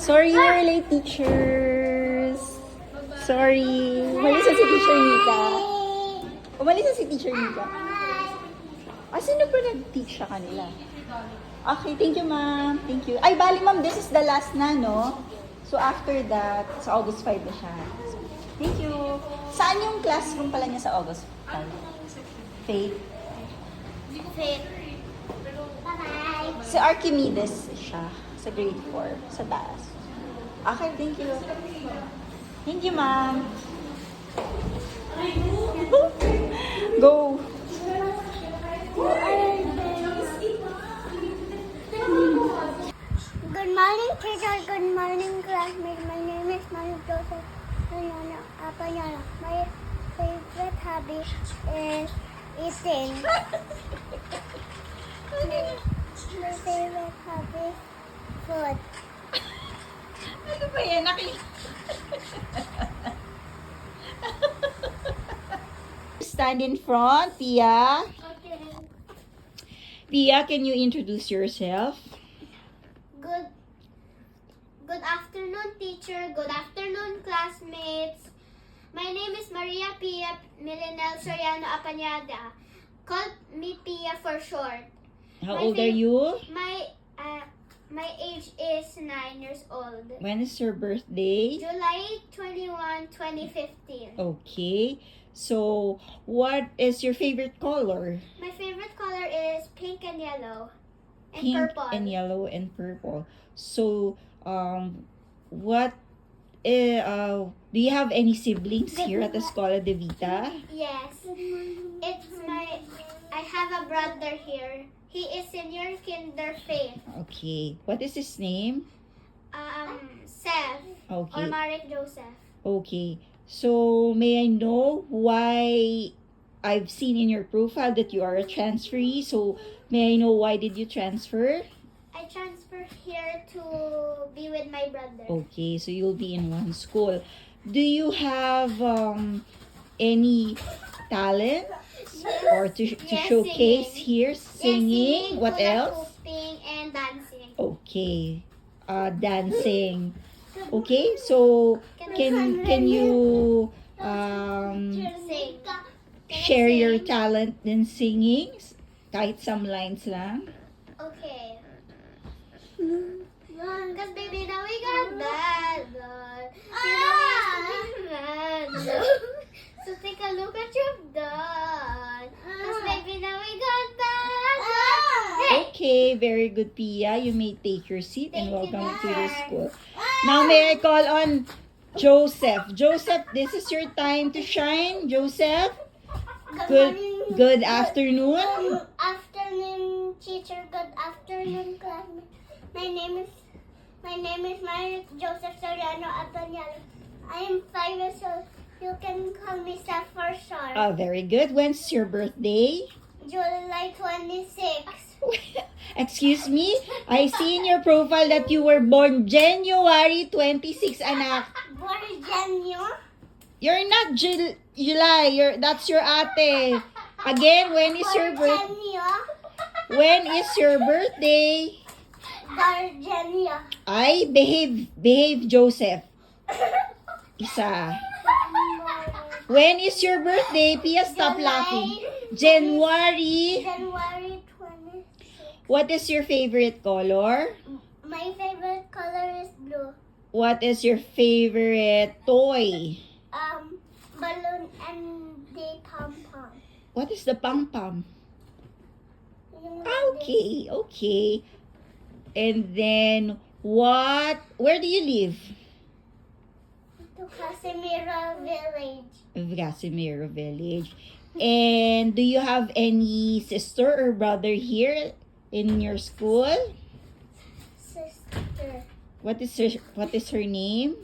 Sorry, we're late, teachers. Sorry. Umalis na si Teacher Nika. Umalis na si Teacher Nika. Ah, sino ba nag-teach sa kanila? Okay, thank you, ma'am. Thank you. Ay, bali, ma'am, this is the last na, no? So, after that, sa August 5 na siya. So, thank you. Saan yung classroom pala niya sa August 5? Faith? Faith. Bye-bye. Si Archimedes siya sa grade 4, sa taas. Okay, thank you. Thank you, ma'am. Go. Good morning, teacher. Good morning, classmates. My name is Manu Joseph Soriano Apanyala. My favorite hobby is eating. My favorite hobby is food. Ano ba yan? Stand in front, Pia. Okay. Pia, can you introduce yourself? Good afternoon, teacher. Good afternoon, classmates. My name is Maria Pia Milinel Soriano Apanyada. Call me Pia for short. How My old are you? My age is 9 years old. When is your birthday? July 21, 2015. Okay. So, what is your favorite color? My favorite color is pink and yellow and Pink purple. and yellow and purple. So, what do you have any siblings here at Escola de Vita? Yes. I have a brother here. He is senior kinder faith. Okay. What is his name? Seth. Or Okay. Marek Joseph. Okay. So, may I know why I've seen in your profile that you are a transferee? So, may I know why did you transfer? I transferred here to be with my brother. Okay, so you'll be in one school. Do you have any talent or to Yes, showcase singing. here? Singing. Yes, What hula else? hooping and dancing. Okay. Dancing. Okay, so can you Sing. share your sing? talent in singing? Kahit some lines lang. Okay. Cause baby now we got that. You know we used to be mad. So take a look at your done. Cause baby now we got that. Hey! Okay, very good, Pia. You may take your seat and Thank you, welcome to the Dad. school. Now, may I call on Joseph? Joseph, this is your time to shine. Joseph, good afternoon. Good afternoon, teacher. Good afternoon, classmate. My name is Marek Joseph Soriano Apanyala. I am 5 years old. You can call me Seth for short. Very good. When's your birthday? July 26. Excuse me? I see in your profile that you were born January 26, anak. Borgenio. You're not July. That's your ate. Again, when is your birthday? Borgenio. Ay, behave, Joseph. Isa. When is your birthday? Pia, stop laughing. January. January 26. What is your favorite color? My favorite color is blue. What is your favorite toy? Balloon and the pom-pom. What is the pom-pom? Yung Okay. And then, where do you live? To Casimiro Village. Casimiro Village. And do you have any sister or brother here in your school? Sister. What is her name?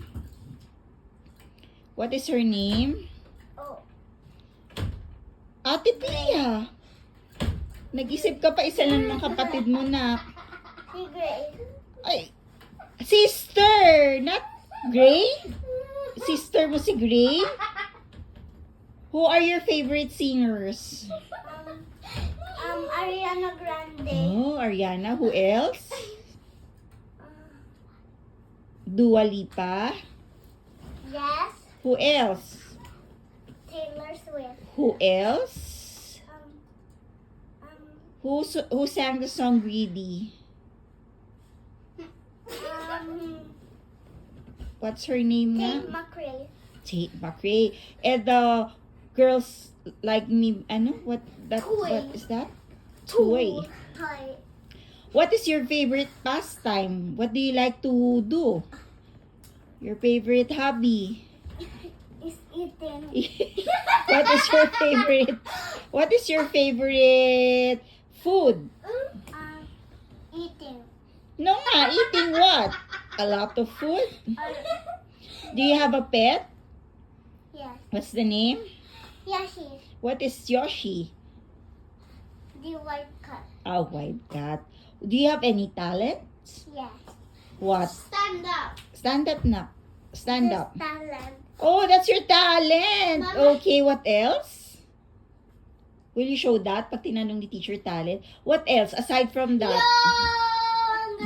What is her name? Oh. Ate Pia. Nag-isip ka pa isa lang ng kapatid mo na. Si Grace. Ay, sister, not Gray? Sister mo si Gray? Who are your favorite singers? Ariana Grande. Oh, Ariana. Who else? Dua Lipa. Yes. Who else? Taylor Swift. Who else? Um, Who sang the song Greedy? What's her name Tate na? McRae. Tate McRae. And the girls like me, ano? What Toy. is that? Toy. Toy. What is your favorite pastime? What do you like to do? Your favorite hobby? Is eating. What is your favorite food? Eating. No nga, eating what? A lot of food? Do you have a pet? Yes. What's the name? Yoshi. What is Yoshi? The white cat. A white cat. Do you have any talents? Yes. What? Stand up. Stand up na. Stand up. Talent. Oh, that's your talent. Mama. Okay, what else? Will you show that pag tinanong ni teacher talent? What else aside from that?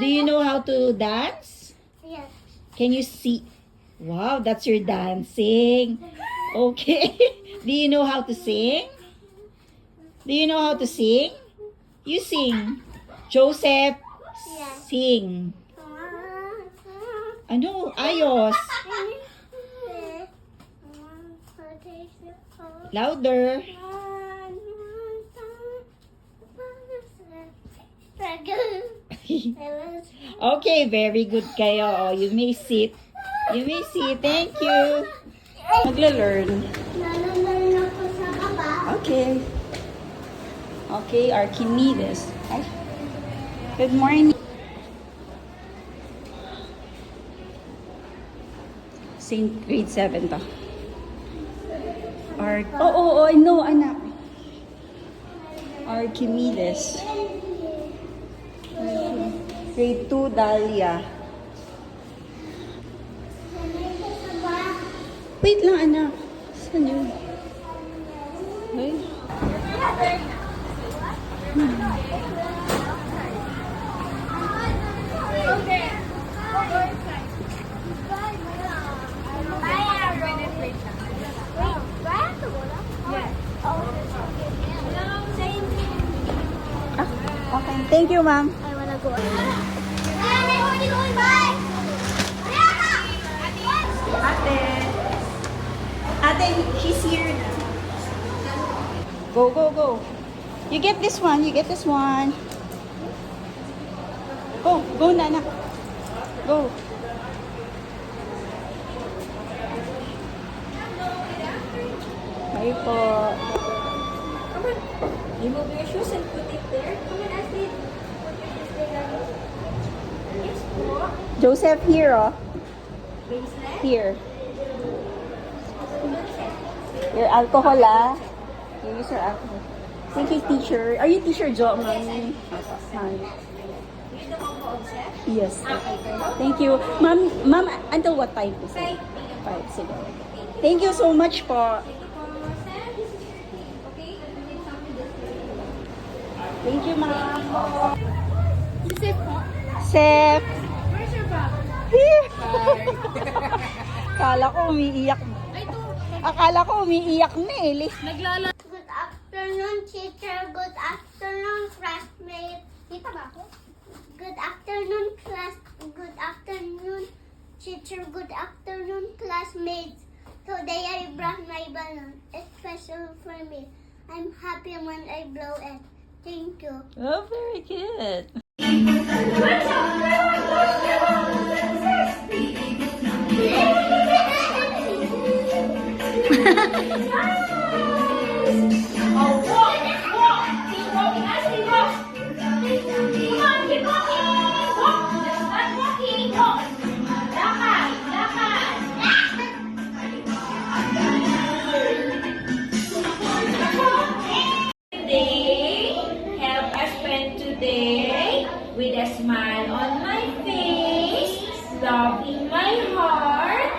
Do you know how to dance? Yes. Can you see? Wow, that's your dancing. Okay. Do you know how to sing? Do you know how to sing? You sing. Joseph, Yes. sing. Ano? Ayos. Louder. Okay, very good kayo. Oh, you may sit. You may sit. Thank you. Magla-learn. Okay. Okay, Archimedes. Ay. Good morning. Saint grade 7 to. I know, anak. Archimedes. Grade 2, Dahlia. Wait lang, anak. Saan yun? Ay. Okay. Thank you, ma'am. I wanna go. Ate, she's here. Go, go, go. You get this one. You get this one. Go, go, Nana. Go. Bye po. Remove your shoes and put it there. Come on, Astrid. Put your shoes there. Yes, po. Joseph, here, oh. Bracelet. Here. Your alcohol, ah. You use your alcohol. Thank you, teacher. Are you teacher Jo? Ma'am. Ma'am. You're the one who obsessed? Yes. Okay. Thank you. Ma'am, until what time po? Five. 5. Sige. Thank you so much po. Thank you for Sam. This is your tea. Okay? You need something this way. Thank you, ma'am. Sip. Sep. Where's your bag? Here. Akala ko umiiyak. Akala ko umiiyak na eh. Good afternoon, teacher. Good afternoon, classmates. Dito ba ako? Good afternoon, class. Good afternoon, teacher. Good afternoon, classmates. Today I brought my balloon. It's special for me. I'm happy when I blow it. Thank you. Oh, very good. Help us spend today with a smile on my face, love in my heart,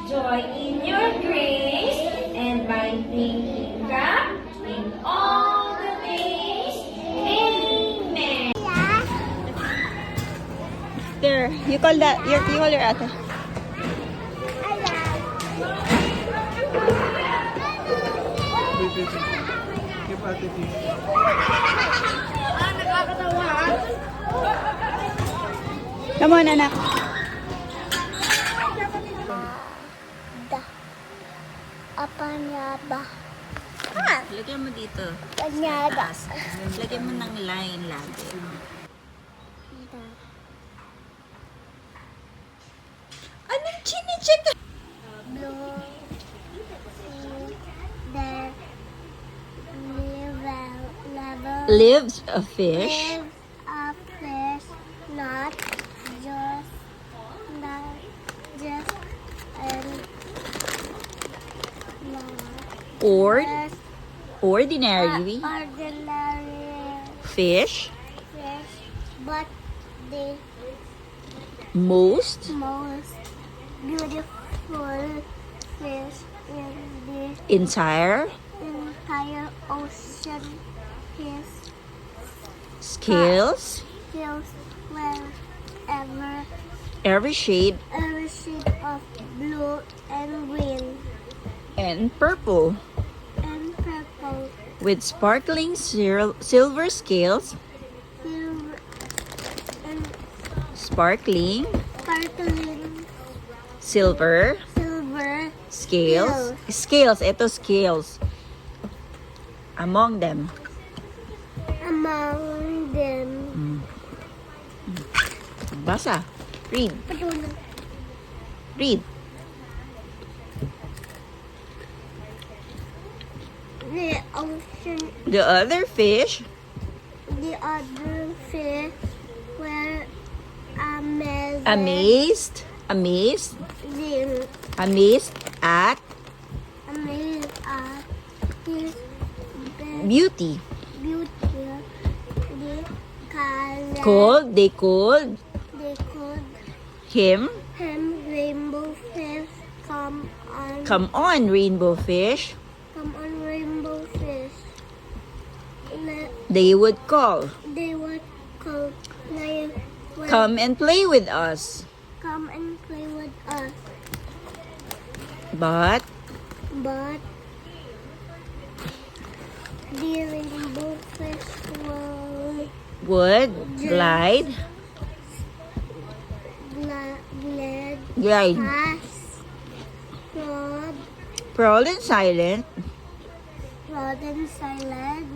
joy in your grace, and my thinking God in all the days. Amen. There, you call that, you call your ate. Give Ate Tis. Come on, anak. Da. Apanyaba. Lagyan mo dito. Panyaba. Lagyan mo ng line lagi. Anong chine-check? Blue. There. Level. Lives a fish. Live a fish, not just and not Or just ordinary ordinary fish. fish, but the Most most beautiful fish in the entire entire ocean. His scales. feels wherever Every shade every shade of blue and green and purple. and purple, With sparkling silver scales. silver and Sparkling sparkling silver silver scales. Scales. Ito scales. Among them. among them. Basa. Read. Patuloy. Read. The ocean, The other fish the other fish were amazed. Amazed Them. amazed at Amazed at his beauty. beauty. They called They could him. rainbow fish. Come on. Come on, rainbow fish. Come on, rainbow fish. They would call. They would call play with, Come and play with us. come and play with us. But But the rainbow fish would glide glad past, prod, proud and silent, and silent,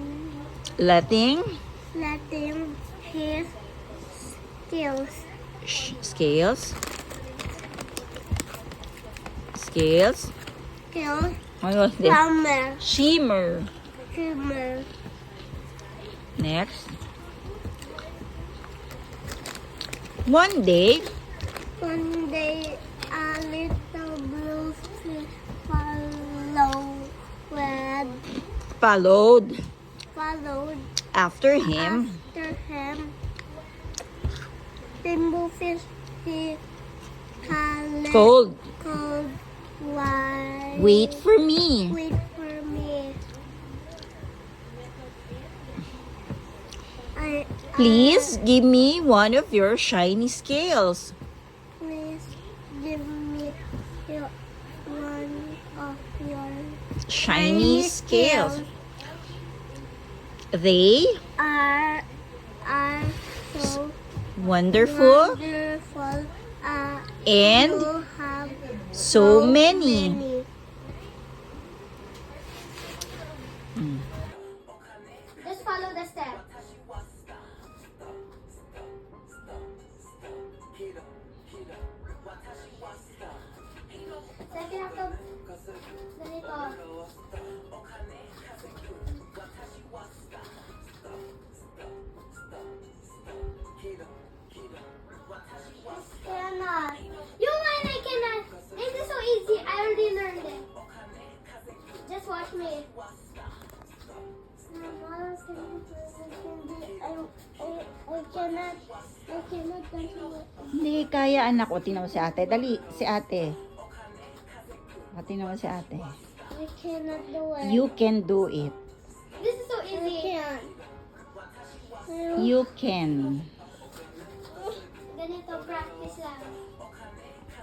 letting letting his scales what was this? shimmer. Next. One day, One day, a little blue fish followed after him. after him. Rainbow fish he Called, called why wait for me. wait for me. Please give me one of your shiny scales. Please give me one of your Shiny scales. They are so wonderful wonderful. and You have so many. Just follow the steps. Second after ganito. Cannot. You and I cannot. This is so easy. I already learned it. Just watch me. I cannot do it. Hindi kaya, anak. O, tingnan mo si ate. Dali, si ate. O, tingnan mo si ate. I cannot do it. You can do it. This is so easy. I can't. You can. Ganito, practice lang.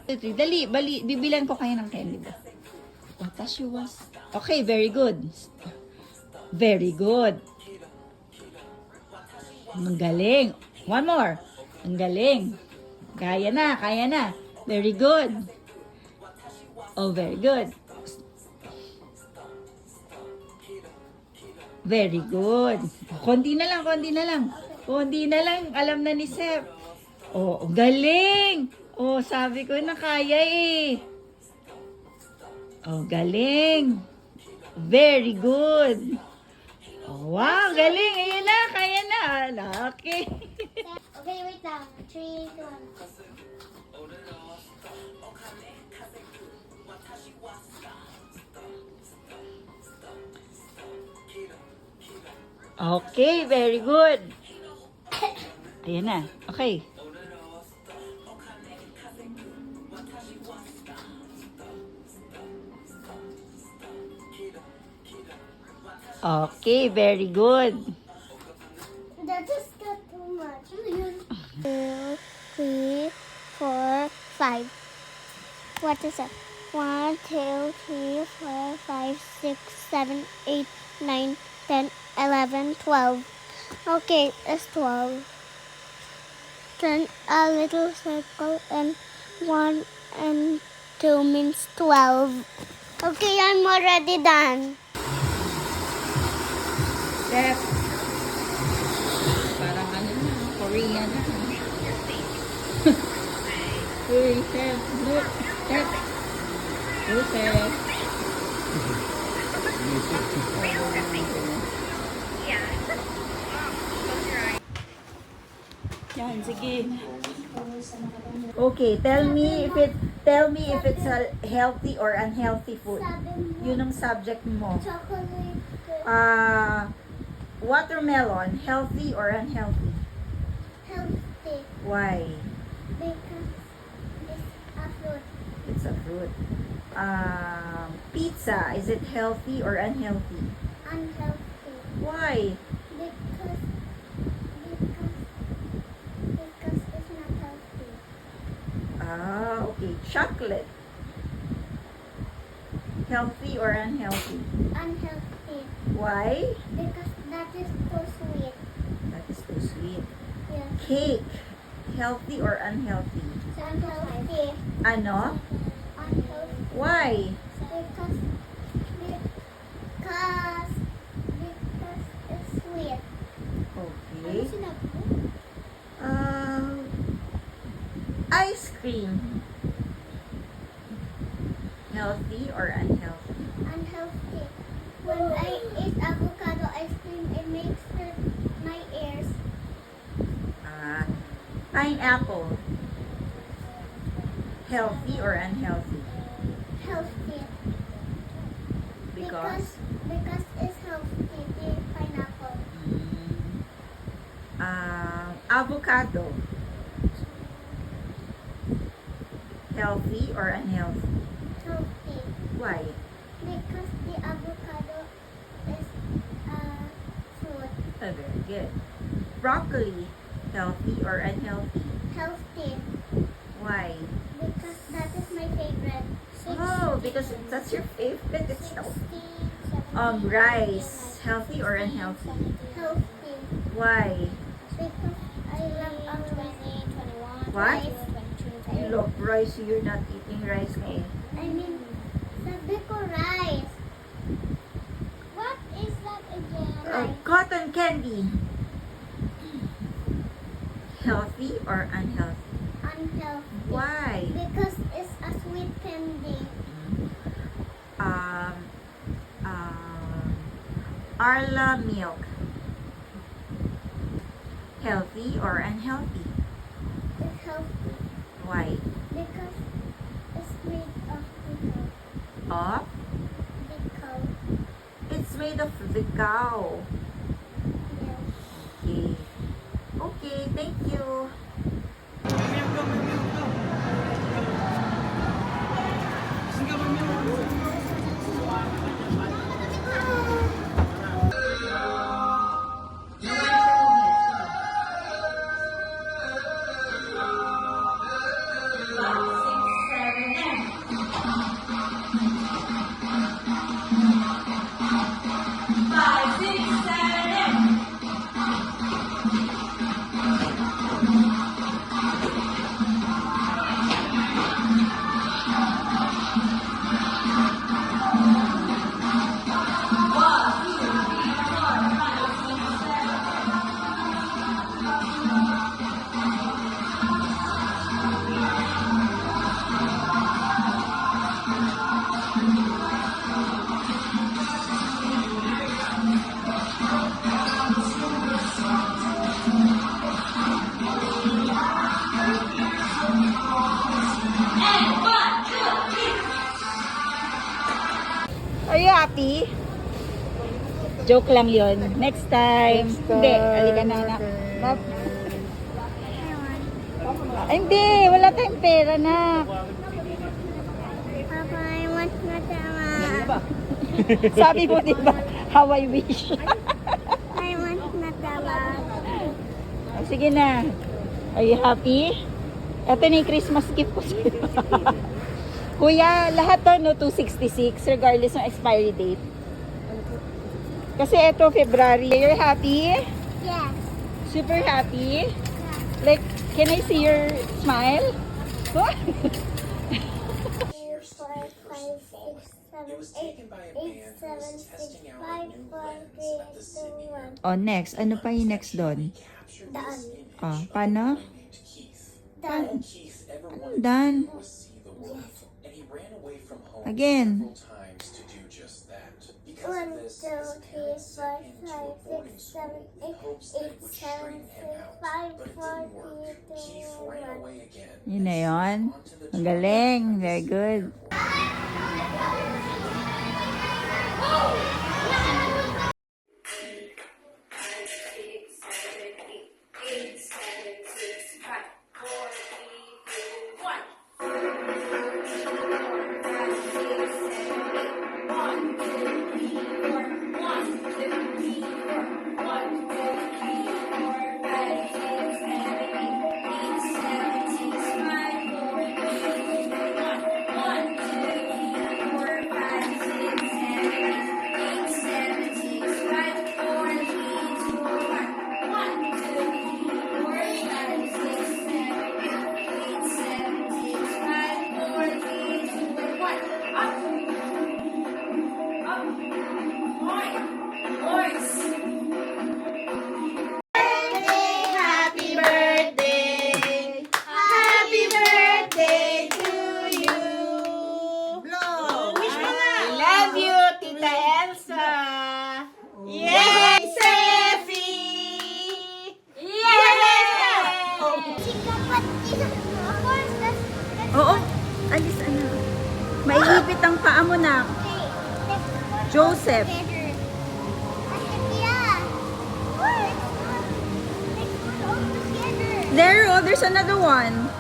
Dali, bibilan ko kayo ng candy ba? Watashi was... Okay, very good. Very good. Ang galing. One more. Ang galing. Kaya na, kaya na. Very good. Oh, very good. Very good. Konti na lang, konti na lang. Konti na lang. Alam na ni Sep. Oh, galing. Oh, sabi ko na kaya eh. Oh, galing. Very good. Oh, wow, galing. Ayun na, kaya na. Okay. Okay, wait lang. 3, 2, 1. Okay, very good. Ayan na. Okay. Okay, very good. That just got too much. 2, 3, 4, 5. What is it? 1, 2, 3, 4, 5, 6, 7, 8, 9, 10, 11, 12. Okay, it's 12. Turn a little circle and 1 and 2 means 12. Okay, I'm already done. Step. Parang ano na, Korean na. Hey, Step. Look. Step. Look, Step. Yan, sige. Okay, tell me if it's a healthy or unhealthy food. Yun ang subject mo. Chocolate. Watermelon, healthy or unhealthy? Healthy. Why? Because it's a fruit. It's a fruit. Pizza, is it healthy or unhealthy? Unhealthy. Why? Because it's not healthy. Okay. Chocolate, healthy or unhealthy? Unhealthy. Why? Because that is too sweet. That is too sweet. Yes. Cake, healthy or unhealthy? Unhealthy. Ano? Unhealthy. Why? Because it's sweet. Okay. sinabi mo? Ice cream, healthy or unhealthy? Unhealthy. When I eat avocado ice cream, it makes hurt my ears. Pineapple, healthy or unhealthy? Healthy. Because it's healthy, the pineapple. Avocado, healthy or unhealthy? Healthy. Why? Because the avocado is fruit. Very good. Broccoli, healthy or unhealthy? Healthy. Why? Because that is my favorite. Oh, because that's your favorite. It's 60, healthy. 70, Rice, healthy or unhealthy? Healthy. Why? Because I love 20, 21. What? 22, You love rice, so you're not eating rice, eh? I mean, sabi ko rice. What is that again? Cotton candy, healthy or unhealthy? Unhealthy. Why? Because it's a sweet candy. Arla milk, healthy or unhealthy? It's healthy. Why? Because it's made of the Of? cow. It's made of the cow. Yes. Okay. Okay, thank you. you happy? Joke lang yon. Next time. Hindi, halika na anak. Hindi, wala tayong pera na. Papa, I want Nutella. Sabi mo, di ba? How I wish. I want Nutella. Sige na. Are you happy? Ito na yung Christmas gift ko sa'yo. Kuya, lahat to no 266 regardless ng expiry date. Kasi ito February. You're happy? Yes. Super happy? Like, can I see your smile? 4, 5, 6, 7, 8, 7, 6, 5, 4, 3, 2, 1. Oh, next. Ano pa yung next doon? Daan. Oh, paano? Daan. Anong done? Again. 1, 2, 3, 4, 5, 6, 7, 8, 7, 6, 5, 4, 3, 2, 1. Yun na yun. Ang galing. Very good. Happy birthday! Happy birthday to you! Wish mo na! I love you, Tita Elsa! Yay, Sefi! Yay! Oo, alis ano. Maiipit ang paa mo na. Joseph. There, oh, there's another one.